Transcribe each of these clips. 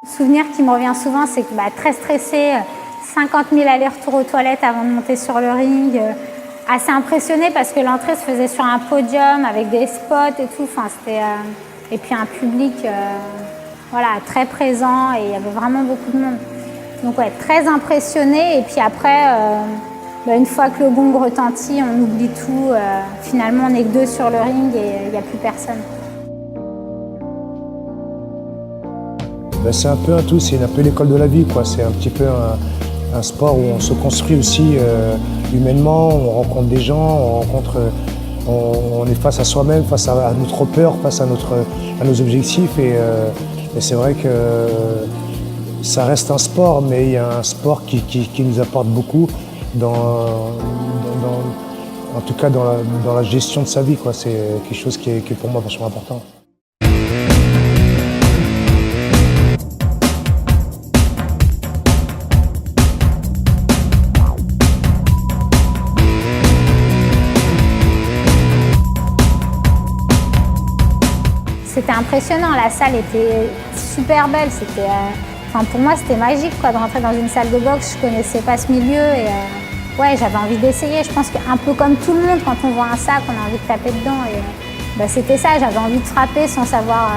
Le souvenir qui me revient souvent, c'est que très stressée, 50 000 allers-retours aux toilettes avant de monter sur le ring, assez impressionnée parce que l'entrée se faisait sur un podium avec des spots et tout. Enfin, et puis un public voilà, très présent et il y avait vraiment beaucoup de monde. Donc ouais, très impressionnée. Et puis après, une fois que le gong retentit, on oublie tout. Finalement, on n'est que deux sur le ring et il n'y a plus personne. C'est un peu un tout, c'est un peu l'école de la vie, quoi. C'est un petit peu un sport où on se construit aussi humainement, on rencontre des gens, on est face à soi-même, face à notre peur, face à nos objectifs. Et c'est vrai que ça reste un sport, mais il y a un sport qui nous apporte beaucoup, en tout cas dans la gestion de sa vie, quoi. C'est quelque chose qui est pour moi vachement important. C'était impressionnant, la salle était super belle. Pour moi, c'était magique quoi, de rentrer dans une salle de boxe. Je ne connaissais pas ce milieu et ouais, j'avais envie d'essayer. Je pense qu'un peu comme tout le monde, quand on voit un sac, on a envie de taper dedans. Et, c'était ça, j'avais envie de frapper sans savoir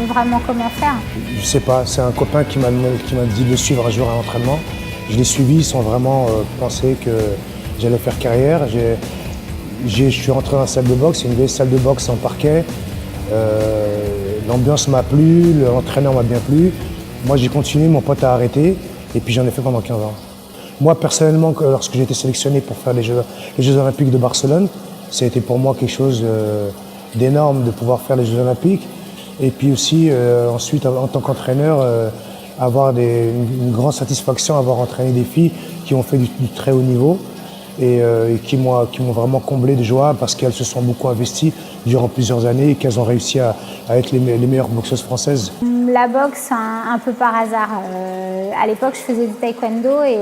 vraiment comment faire. Je sais pas, c'est un copain qui m'a dit de suivre un jour un entraînement. Je l'ai suivi sans vraiment penser que j'allais faire carrière. Je suis rentré dans la salle de boxe, c'est une vieille salle de boxe en parquet. L'ambiance m'a plu, l'entraîneur m'a bien plu. Moi j'ai continué, mon pote a arrêté et puis j'en ai fait pendant 15 ans. Moi personnellement, lorsque j'ai été sélectionné pour faire les Jeux Olympiques de Barcelone, ça a été pour moi quelque chose d'énorme de pouvoir faire les Jeux Olympiques. Et puis aussi ensuite en tant qu'entraîneur, avoir une grande satisfaction, avoir entraîné des filles qui ont fait du très haut niveau. Et qui m'ont vraiment comblé de joie parce qu'elles se sont beaucoup investies durant plusieurs années et qu'elles ont réussi à être les meilleures boxeuses françaises. La boxe, un peu par hasard. À l'époque, je faisais du taekwondo et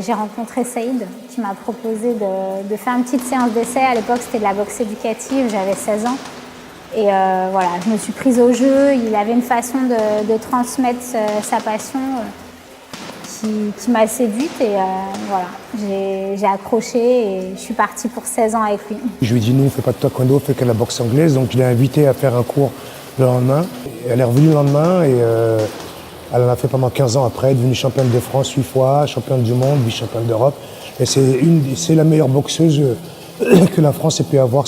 j'ai rencontré Saïd qui m'a proposé de faire une petite séance d'essai. À l'époque, c'était de la boxe éducative, j'avais 16 ans. Et voilà, je me suis prise au jeu. Il avait une façon de transmettre sa passion qui m'a séduite et voilà, j'ai accroché et je suis partie pour 16 ans avec lui. Je lui ai dit non, on ne fait pas de taekwondo, on fait que la boxe anglaise. Donc je l'ai invitée à faire un cours le lendemain. Elle est revenue le lendemain et elle en a fait pendant 15 ans après, elle est devenue championne de France 8 fois, championne du monde, vice-championne d'Europe. Et c'est la meilleure boxeuse que la France ait pu avoir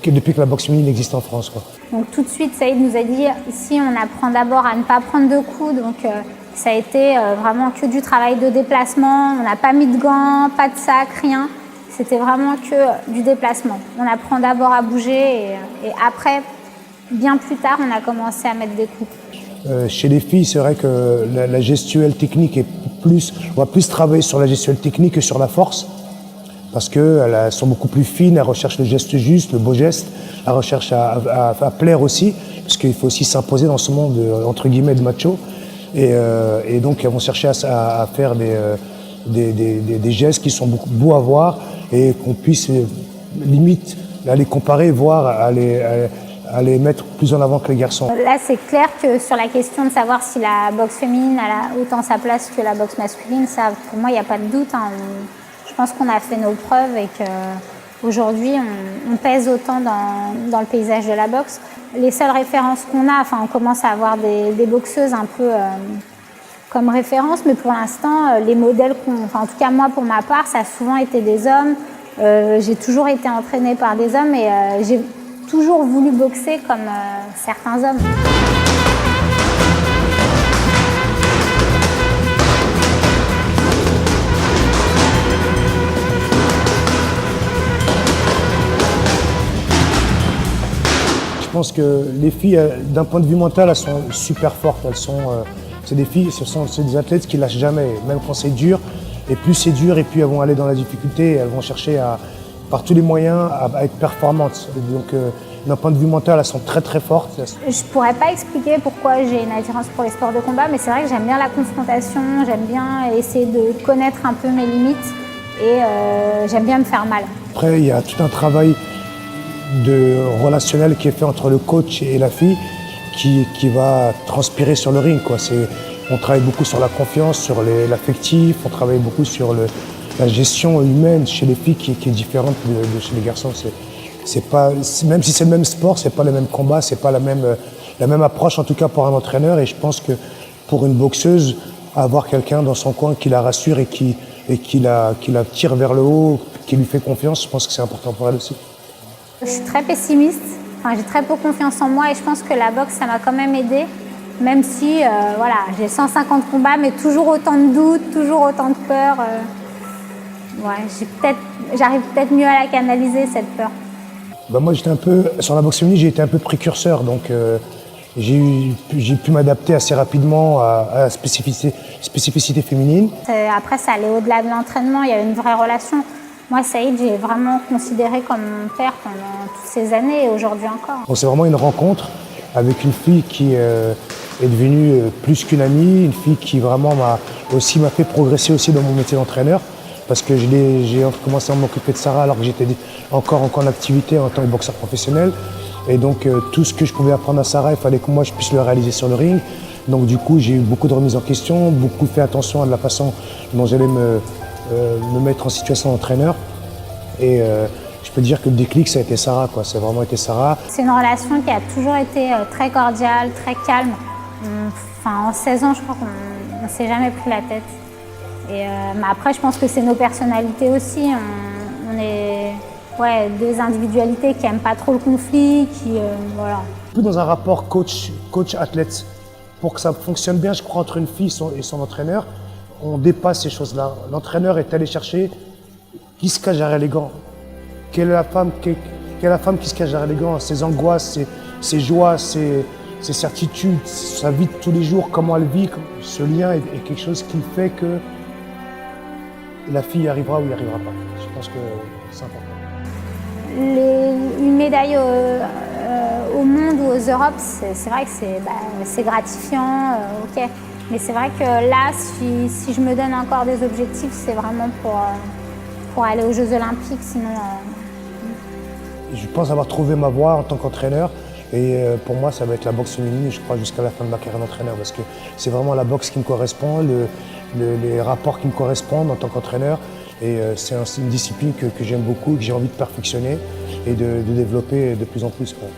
depuis que la boxe féminine existe en France, quoi. Donc tout de suite, Saïd nous a dit, ici on apprend d'abord à ne pas prendre de coups. Donc, ça a été vraiment que du travail de déplacement. On n'a pas mis de gants, pas de sac, rien. C'était vraiment que du déplacement. On apprend d'abord à bouger et après, bien plus tard, on a commencé à mettre des coups. Chez les filles, c'est vrai que la gestuelle technique on va plus travailler sur la gestuelle technique que sur la force. Parce qu'elles sont beaucoup plus fines, elles recherchent le geste juste, le beau geste. Elles recherchent à plaire aussi, parce qu'il faut aussi s'imposer dans ce monde, entre guillemets, de macho. Et donc elles vont chercher à faire des gestes qui sont beaucoup beaux à voir et qu'on puisse limite à les comparer, voire à les mettre plus en avant que les garçons. Là, c'est clair que sur la question de savoir si la boxe féminine a autant sa place que la boxe masculine, ça, pour moi, il n'y a pas de doute. Je pense qu'on a fait nos preuves et qu'aujourd'hui, on pèse autant dans le paysage de la boxe. Les seules références qu'on a, on commence à avoir des boxeuses un peu comme référence, mais pour l'instant, les modèles en tout cas moi pour ma part, ça a souvent été des hommes. J'ai toujours été entraînée par des hommes et j'ai toujours voulu boxer comme certains hommes. Je pense que les filles, d'un point de vue mental, elles sont super fortes. C'est des filles, c'est des athlètes qui lâchent jamais, même quand c'est dur. Et plus c'est dur, et plus elles vont aller dans la difficulté, elles vont chercher par tous les moyens à être performantes. Donc, d'un point de vue mental, elles sont très très fortes. Je pourrais pas expliquer pourquoi j'ai une attirance pour les sports de combat, mais c'est vrai que j'aime bien la confrontation, j'aime bien essayer de connaître un peu mes limites et j'aime bien me faire mal. Après, il y a tout un travail relationnel qui est fait entre le coach et la fille qui va transpirer sur le ring, quoi. On travaille beaucoup sur la confiance, sur l'affectif, on travaille beaucoup sur la gestion humaine chez les filles qui est différente de chez les garçons. Même si c'est le même sport, c'est pas le même combat, c'est pas la même approche, en tout cas pour un entraîneur. Et je pense que pour une boxeuse, avoir quelqu'un dans son coin qui la rassure et qui la tire vers le haut, qui lui fait confiance, je pense que c'est important pour elle aussi. Je suis très pessimiste, enfin, j'ai très peu confiance en moi et je pense que la boxe, ça m'a quand même aidée. Même si voilà, j'ai 150 combats, mais toujours autant de doutes, toujours autant de peur. Ouais, j'arrive peut-être mieux à la canaliser, cette peur. Ben moi, sur la boxe féminine, j'ai été un peu précurseur, donc j'ai pu m'adapter assez rapidement à la spécificité féminine. Après, ça allait au-delà de l'entraînement, il y avait une vraie relation. Moi, Saïd, j'ai vraiment considéré comme mon père pendant toutes ces années et aujourd'hui encore. Donc c'est vraiment une rencontre avec une fille qui est devenue plus qu'une amie, une fille qui vraiment m'a fait progresser aussi dans mon métier d'entraîneur. Parce que j'ai commencé à m'occuper de Sarah alors que j'étais encore en activité en tant que boxeur professionnel. Et donc tout ce que je pouvais apprendre à Sarah, il fallait que moi je puisse le réaliser sur le ring. Donc du coup, j'ai eu beaucoup de remises en question, beaucoup fait attention à la façon dont j'allais me mettre en situation d'entraîneur. Et je peux dire que le déclic, ça a été Sarah, quoi. Ça a vraiment été Sarah. C'est une relation qui a toujours été très cordiale, très calme. Enfin, en 16 ans, je crois qu'on ne s'est jamais pris la tête. Et, mais après, je pense que c'est nos personnalités aussi. On est deux individualités qui n'aiment pas trop le conflit, voilà. Plus dans un rapport coach-athlète. Pour que ça fonctionne bien, je crois, entre une fille et son entraîneur, on dépasse ces choses-là. L'entraîneur est allé chercher qui se cache derrière les gants. Quelle est la femme qui se cache derrière les gants, ses angoisses, ses joies, ses certitudes, sa vie de tous les jours, comment elle vit. Ce lien est quelque chose qui fait que la fille y arrivera ou y arrivera pas. Je pense que c'est important. Une médaille au monde ou aux Europes, c'est vrai que c'est gratifiant, ok. Mais c'est vrai que là, si je me donne encore des objectifs, c'est vraiment pour aller aux Jeux Olympiques, sinon... Je pense avoir trouvé ma voie en tant qu'entraîneur. Et pour moi, ça va être la boxe féminine, je crois, jusqu'à la fin de ma carrière d'entraîneur. Parce que c'est vraiment la boxe qui me correspond, les rapports qui me correspondent en tant qu'entraîneur. Et c'est une discipline que j'aime beaucoup, que j'ai envie de perfectionner et de développer de plus en plus, quoi.